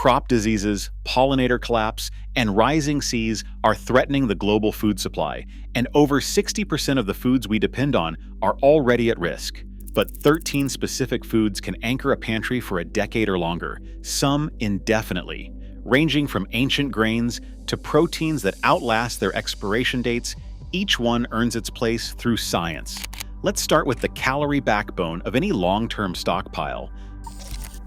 Crop diseases, pollinator collapse, and rising seas are threatening the global food supply, and over 60% of the foods we depend on are already at risk. But 13 specific foods can anchor a pantry for a decade or longer, some indefinitely. Ranging from ancient grains to proteins that outlast their expiration dates, each one earns its place through science. Let's start with the calorie backbone of any long-term stockpile.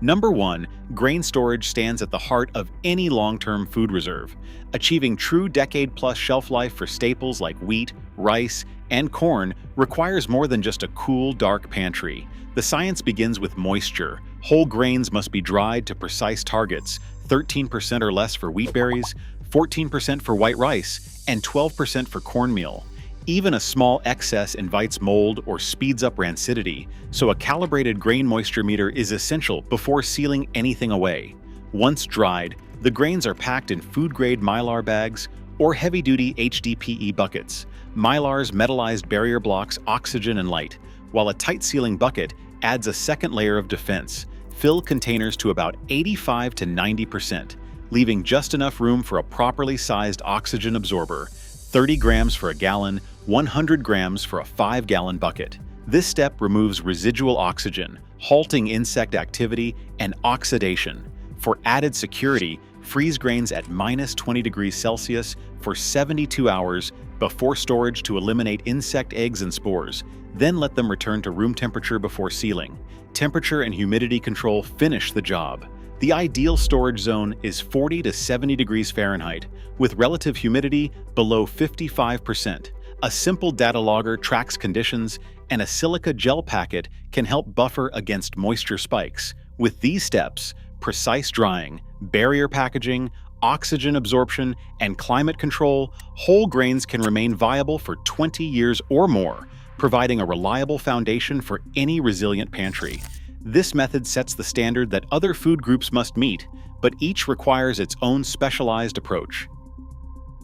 Number 1, grain storage stands at the heart of any long-term food reserve. Achieving true decade-plus shelf life for staples like wheat, rice, and corn requires more than just a cool, dark pantry. The science begins with moisture. Whole grains must be dried to precise targets, 13% or less for wheat berries, 14% for white rice, and 12% for cornmeal. Even a small excess invites mold or speeds up rancidity, so a calibrated grain moisture meter is essential before sealing anything away. Once dried, the grains are packed in food-grade Mylar bags or heavy-duty HDPE buckets. Mylar's metallized barrier blocks oxygen and light, while a tight-sealing bucket adds a second layer of defense. Fill containers to about 85 to 90%, leaving just enough room for a properly sized oxygen absorber. 30 grams for a gallon, 100 grams for a 5-gallon bucket. This step removes residual oxygen, halting insect activity and oxidation. For added security, freeze grains at -20 degrees Celsius for 72 hours before storage to eliminate insect eggs and spores. Then let them return to room temperature before sealing. Temperature and humidity control finish the job. The ideal storage zone is 40 to 70 degrees Fahrenheit, with relative humidity below 55%. A simple data logger tracks conditions, and a silica gel packet can help buffer against moisture spikes. With these steps, precise drying, barrier packaging, oxygen absorption, and climate control, whole grains can remain viable for 20 years or more, providing a reliable foundation for any resilient pantry. This method sets the standard that other food groups must meet, but each requires its own specialized approach.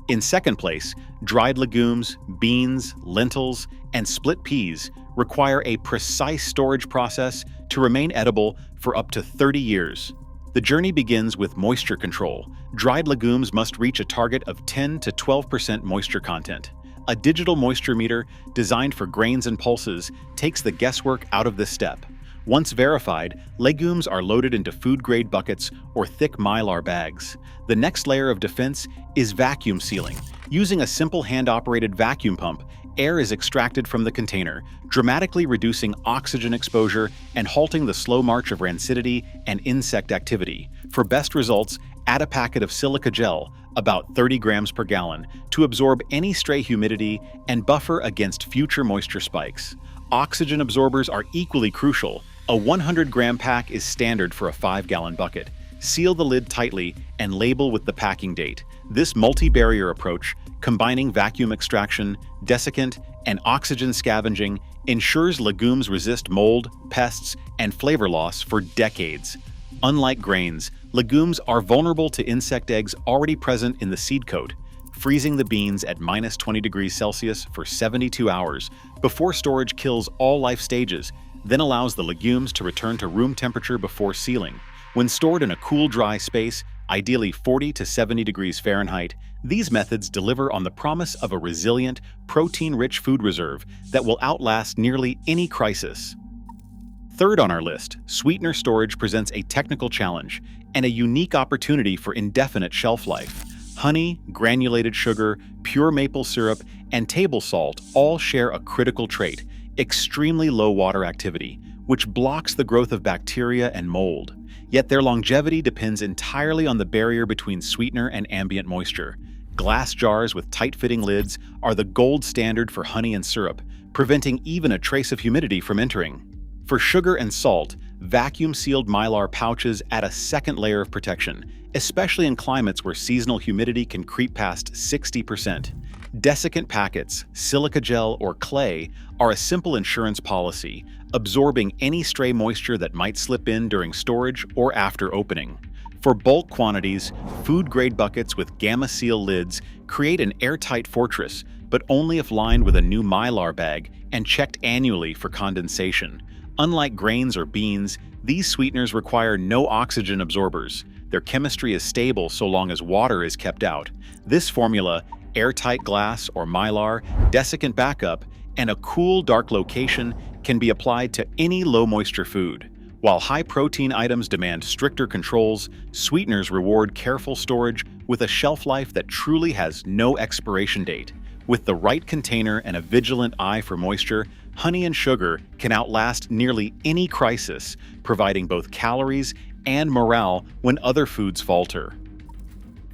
In second place, dried legumes, beans, lentils, and split peas require a precise storage process to remain edible for up to 30 years. The journey begins with moisture control. Dried legumes must reach a target of 10 to 12% moisture content. A digital moisture meter designed for grains and pulses takes the guesswork out of this step. Once verified, legumes are loaded into food-grade buckets or thick Mylar bags. The next layer of defense is vacuum sealing. Using a simple hand-operated vacuum pump, air is extracted from the container, dramatically reducing oxygen exposure and halting the slow march of rancidity and insect activity. For best results, add a packet of silica gel, about 30 grams per gallon, to absorb any stray humidity and buffer against future moisture spikes. Oxygen absorbers are equally crucial. A 100-gram pack is standard for a 5-gallon bucket. Seal the lid tightly and label with the packing date. This multi-barrier approach, combining vacuum extraction, desiccant, and oxygen scavenging, ensures legumes resist mold, pests, and flavor loss for decades. Unlike grains, legumes are vulnerable to insect eggs already present in the seed coat. Freezing the beans at -20 degrees Celsius for 72 hours before storage kills all life stages, then allows the legumes to return to room temperature before sealing. When stored in a cool, dry space, ideally 40 to 70 degrees Fahrenheit, these methods deliver on the promise of a resilient, protein-rich food reserve that will outlast nearly any crisis. Third on our list, sweetener storage presents a technical challenge and a unique opportunity for indefinite shelf life. Honey, granulated sugar, pure maple syrup, and table salt all share a critical trait: extremely low water activity, which blocks the growth of bacteria and mold. Yet their longevity depends entirely on the barrier between sweetener and ambient moisture. Glass jars with tight-fitting lids are the gold standard for honey and syrup, preventing even a trace of humidity from entering. For sugar and salt, vacuum-sealed Mylar pouches add a second layer of protection, especially in climates where seasonal humidity can creep past 60%. Desiccant packets, silica gel, or clay are a simple insurance policy, absorbing any stray moisture that might slip in during storage or after opening. For bulk quantities, food-grade buckets with Gamma Seal lids create an airtight fortress, but only if lined with a new Mylar bag and checked annually for condensation. Unlike grains or beans, these sweeteners require no oxygen absorbers. Their chemistry is stable so long as water is kept out. This formula, airtight glass or mylar, desiccant backup, and a cool, dark location can be applied to any low-moisture food. While high-protein items demand stricter controls, sweeteners reward careful storage with a shelf life that truly has no expiration date. With the right container and a vigilant eye for moisture, honey and sugar can outlast nearly any crisis, providing both calories and morale when other foods falter.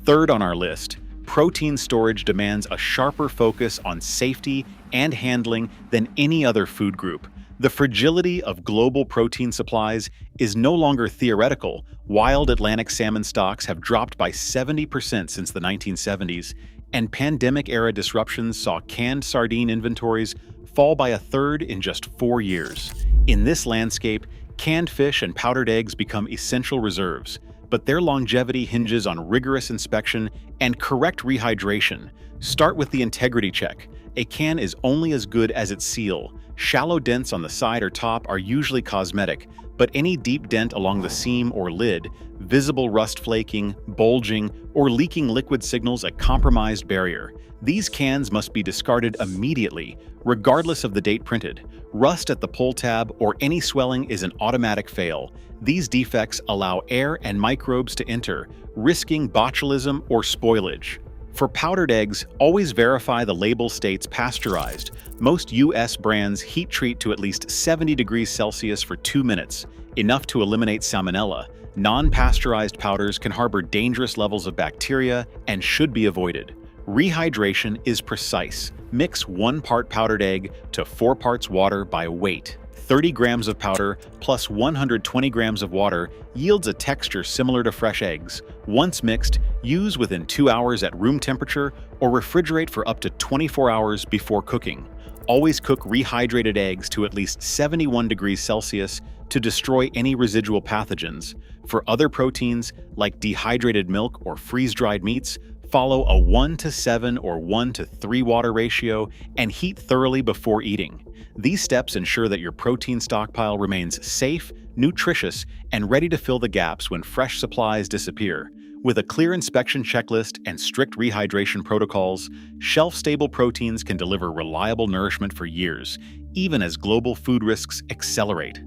Third on our list, protein storage demands a sharper focus on safety and handling than any other food group. The fragility of global protein supplies is no longer theoretical. Wild Atlantic salmon stocks have dropped by 70% since the 1970s, and pandemic-era disruptions saw canned sardine inventories fall by a third in just 4 years. In this landscape, canned fish and powdered eggs become essential reserves, but their longevity hinges on rigorous inspection and correct rehydration. Start with the integrity check. A can is only as good as its seal. Shallow dents on the side or top are usually cosmetic, but any deep dent along the seam or lid, visible rust flaking, bulging, or leaking liquid signals a compromised barrier. These cans must be discarded immediately, regardless of the date printed. Rust at the pull tab or any swelling is an automatic fail. These defects allow air and microbes to enter, risking botulism or spoilage. For powdered eggs, always verify the label states pasteurized. Most U.S. brands heat treat to at least 70 degrees Celsius for 2 minutes, enough to eliminate salmonella. Non-pasteurized powders can harbor dangerous levels of bacteria and should be avoided. Rehydration is precise. Mix 1 part powdered egg to 4 parts water by weight. 30 grams of powder plus 120 grams of water yields a texture similar to fresh eggs. Once mixed, use within 2 hours at room temperature or refrigerate for up to 24 hours before cooking. Always cook rehydrated eggs to at least 71 degrees Celsius to destroy any residual pathogens. For other proteins, like dehydrated milk or freeze-dried meats, follow a 1:7 or 1:3 water ratio and heat thoroughly before eating. These steps ensure that your protein stockpile remains safe, nutritious, and ready to fill the gaps when fresh supplies disappear. With a clear inspection checklist and strict rehydration protocols, shelf-stable proteins can deliver reliable nourishment for years, even as global food risks accelerate.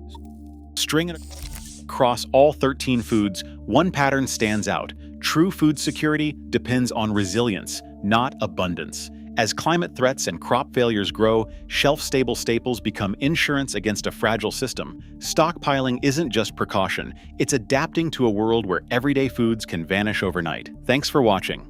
String it across all 13 foods, one pattern stands out. True food security depends on resilience, not abundance. As climate threats and crop failures grow, shelf-stable staples become insurance against a fragile system. Stockpiling isn't just precaution, it's adapting to a world where everyday foods can vanish overnight. Thanks for watching.